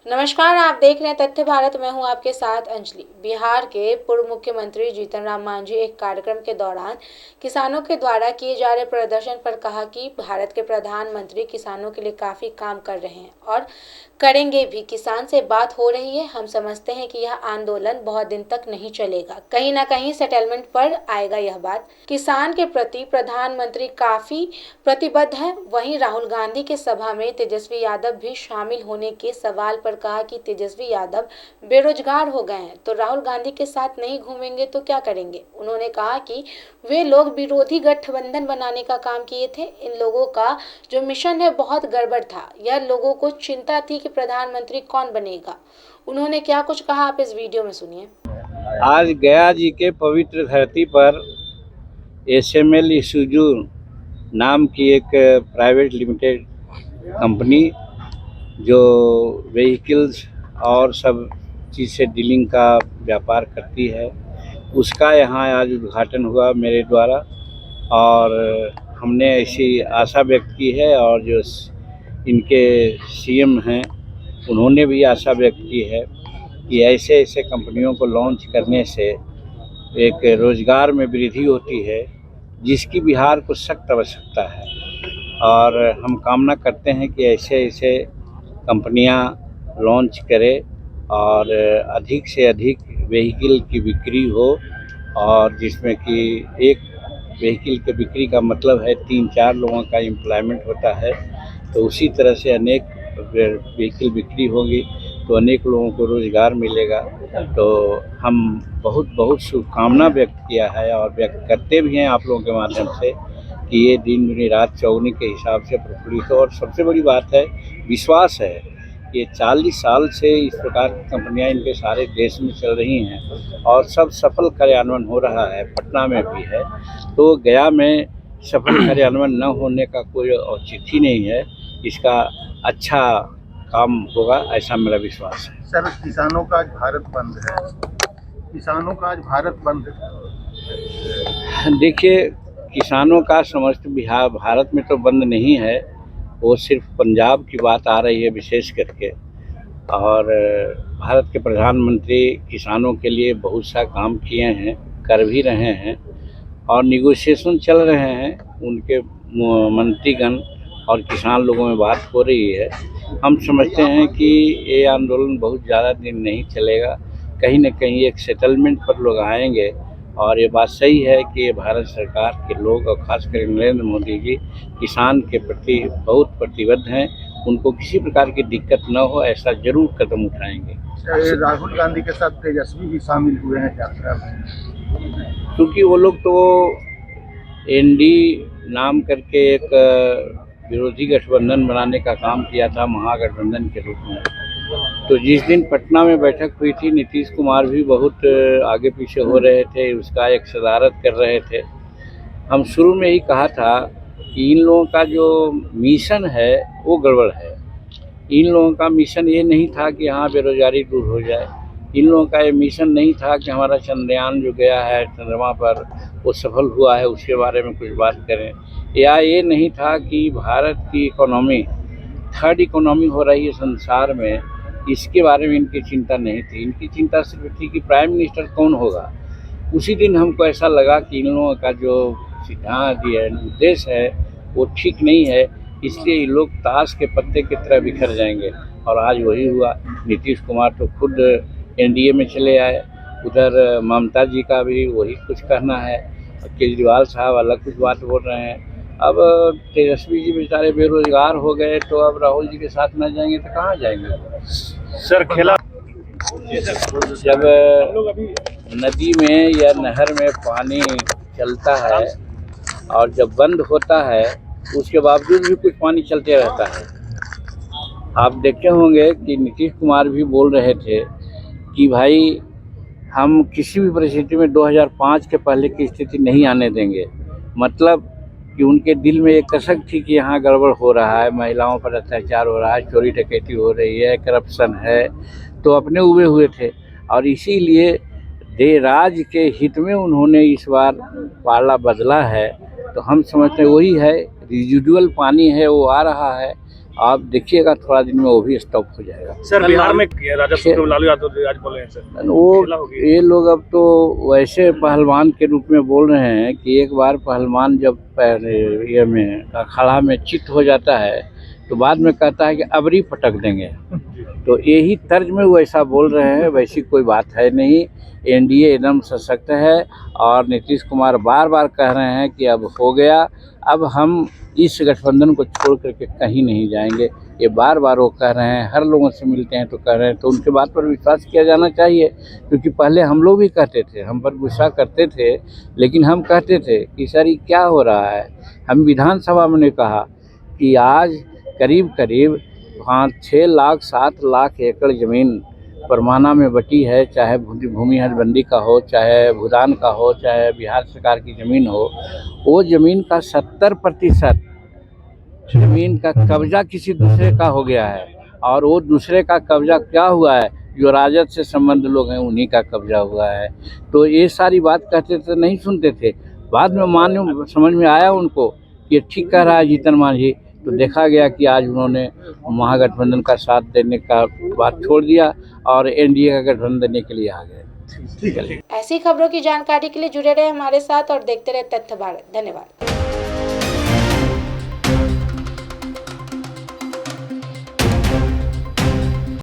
नमस्कार, आप देख रहे हैं तथ्य भारत। मैं हूं आपके साथ अंजलि। बिहार के पूर्व मुख्यमंत्री जीतन राम मांझी एक कार्यक्रम के दौरान किसानों के द्वारा किए जा रहे प्रदर्शन पर कहा कि भारत के प्रधानमंत्री किसानों के लिए काफी काम कर रहे हैं और करेंगे भी। किसान से बात हो रही है। हम समझते हैं कि यह आंदोलन बहुत दिन तक नहीं चलेगा, कहीं ना कहीं सेटलमेंट पर आएगा। यह बात किसान के प्रति प्रधानमंत्री काफी प्रतिबद्ध है। वहीं राहुल गांधी के सभा में तेजस्वी यादव भी शामिल होने के सवाल पर कहा कि तेजस्वी यादव बेरोजगार हो गए हैं तो राहुल गांधी के साथ नहीं घूमेंगे तो क्या करेंगे। उन्होंने कहा कि वे लोग विरोधी गठबंधन बनाने का काम किए थे। इन लोगों का जो मिशन है बहुत गड़बड़ था। यह लोगों को चिंता थी कि प्रधानमंत्री कौन बनेगा। उन्होंने क्या कुछ कहा, आप इस वीडियो में सुनिए। आज गया जी के पवित्र धरती पर SML ईसुजू नाम की एक प्राइवेट लिमिटेड कंपनी जो व्हीकल्स और सब चीज़ से डीलिंग का व्यापार करती है, उसका यहाँ आज उद्घाटन हुआ मेरे द्वारा। और हमने ऐसी आशा व्यक्त की है और जो इनके CM हैं उन्होंने भी आशा व्यक्त की है कि ऐसे ऐसे कंपनियों को लॉन्च करने से एक रोज़गार में वृद्धि होती है, जिसकी बिहार को सख्त आवश्यकता है। और हम कामना करते हैं कि ऐसे ऐसे कंपनियां लॉन्च करें और अधिक से अधिक व्हीकल की बिक्री हो, और जिसमें कि एक व्हीकल की बिक्री का मतलब है 3-4 लोगों का एम्प्लॉयमेंट होता है। तो उसी तरह से अनेक व्हीकल बिक्री होगी तो अनेक लोगों को रोज़गार मिलेगा। तो हम बहुत बहुत शुभकामना व्यक्त किया है और व्यक्त करते भी हैं आप लोगों के माध्यम से कि ये दिन दुनी रात चौगुनी के हिसाब से प्रफुल्लित हो। और सबसे बड़ी बात है, विश्वास है कि 40 साल से इस प्रकार की कंपनियां इनके सारे देश में चल रही हैं और सब सफल कार्यान्वयन हो रहा है। पटना में भी है, तो गया में सफल कार्यान्वयन न होने का कोई औचित्य नहीं है। इसका अच्छा काम होगा, ऐसा मेरा विश्वास है। सर, किसानों का आज भारत बंद है। किसानों का आज भारत बंद है। देखिए, किसानों का समस्त बिहार भारत में तो बंद नहीं है, वो सिर्फ पंजाब की बात आ रही है विशेष करके। और भारत के प्रधानमंत्री किसानों के लिए बहुत सा काम किए हैं, कर भी रहे हैं और निगोशिएशन चल रहे हैं। उनके मंत्रीगण और किसान लोगों में बात हो रही है। हम समझते हैं कि ये आंदोलन बहुत ज़्यादा दिन नहीं चलेगा, कहीं न कहीं एक सेटलमेंट पर लोग आएंगे। और ये बात सही है कि भारत सरकार के लोग और खासकर नरेंद्र मोदी जी किसान के प्रति बहुत प्रतिबद्ध हैं। उनको किसी प्रकार की दिक्कत न हो, ऐसा जरूर कदम उठाएंगे। राहुल गांधी के साथ तेजस्वी भी शामिल हुए हैं यात्रा में, क्योंकि वो लोग तो ND नाम करके एक विरोधी गठबंधन बनाने का काम किया था, महागठबंधन के रूप में। तो जिस दिन पटना में बैठक हुई थी, नीतीश कुमार भी बहुत आगे पीछे हो रहे थे, उसका एक सदारत कर रहे थे। हम शुरू में ही कहा था कि इन लोगों का जो मिशन है वो गड़बड़ है। इन लोगों का मिशन ये नहीं था कि यहाँ बेरोजगारी दूर हो जाए। इन लोगों का ये मिशन नहीं था कि हमारा चंद्रयान जो गया है चंद्रमा पर वो सफल हुआ है, उसके बारे में कुछ बात करें। या ये नहीं था कि भारत की इकोनॉमी 3rd इकोनॉमी हो रही है संसार में, इसके बारे में इनकी चिंता नहीं थी। इनकी चिंता सिर्फ थी कि प्राइम मिनिस्टर कौन होगा। उसी दिन हमको ऐसा लगा कि इन लोगों का जो सिद्धांत है, उद्देश्य है, वो ठीक नहीं है। इसलिए ये लोग ताश के पत्ते की तरह बिखर जाएंगे। और आज वही हुआ। नीतीश कुमार तो खुद NDA में चले आए, उधर ममता जी का भी वही कुछ कहना है, केजरीवाल साहब अलग कुछ बात बोल रहे हैं। अब तेजस्वी जी बेचारे बेरोजगार हो गए, तो अब राहुल जी के साथ न जाएंगे तो कहाँ जाएंगे। सर खेला जब नदी में या नहर में पानी चलता है और जब बंद होता है, उसके बावजूद भी कुछ पानी चलते रहता है। आप देखते होंगे कि नीतीश कुमार भी बोल रहे थे कि भाई हम किसी भी परिस्थिति में 2005 के पहले की स्थिति नहीं आने देंगे। मतलब कि उनके दिल में एक कसक थी कि यहाँ गड़बड़ हो रहा है, महिलाओं पर अत्याचार हो रहा है, चोरी डकैती हो रही है, करप्शन है। तो अपने उबे हुए थे और इसीलिए राज्य के हित में उन्होंने इस बार पाला बदला है। तो हम समझते हैं वही है, रिजिडुअल पानी है वो आ रहा है आप देखिएगा थोड़ा दिन में वो भी स्टॉप हो जाएगा। सर बिहार में राजस्व को लालू यादव आज बोले हैं सर, वो ये लोग अब तो वैसे पहलवान के रूप में बोल रहे हैं कि एक बार पहलवान जब ये में अखाड़ा में चित हो जाता है तो बाद में कहता है कि अबरी पटक देंगे। तो यही तर्ज में वो ऐसा बोल रहे हैं, वैसी कोई बात है नहीं। एनडीए एकदम सशक्त है और नीतीश कुमार बार बार कह रहे हैं कि अब हो गया, अब हम इस गठबंधन को छोड़ करके कहीं नहीं जाएंगे। ये बार बार वो कह रहे हैं, हर लोगों से मिलते हैं तो कह रहे हैं, तो उनके बात पर विश्वास किया जाना चाहिए। क्योंकि पहले हम लोग भी कहते थे, हम पर गुस्सा करते थे, लेकिन हम कहते थे कि सर ये क्या हो रहा है। हम विधानसभा में ने कहा कि आज करीब करीब 6 लाख 7 लाख एकड़ ज़मीन परमाना में बटी है, चाहे भूमि हदबंदी का हो, चाहे भूदान का हो, चाहे बिहार सरकार की ज़मीन हो। वो ज़मीन का 70% ज़मीन का कब्जा किसी दूसरे का हो गया है। और वो दूसरे का कब्जा क्या हुआ है, जो राजद से संबंध लोग हैं उन्हीं का कब्जा हुआ है। तो ये सारी बात कहते थे, नहीं सुनते थे। बाद में समझ में आया उनको कि ठीक कह रहा है जीतन मांझी। तो देखा गया कि आज उन्होंने महागठबंधन का साथ देने का बात छोड़ दिया और एनडीए का गठबंधन देने के लिए आ गए। ऐसी खबरों की जानकारी के लिए जुड़े रहे हमारे साथ और देखते रहे तथ्य भारत। धन्यवाद।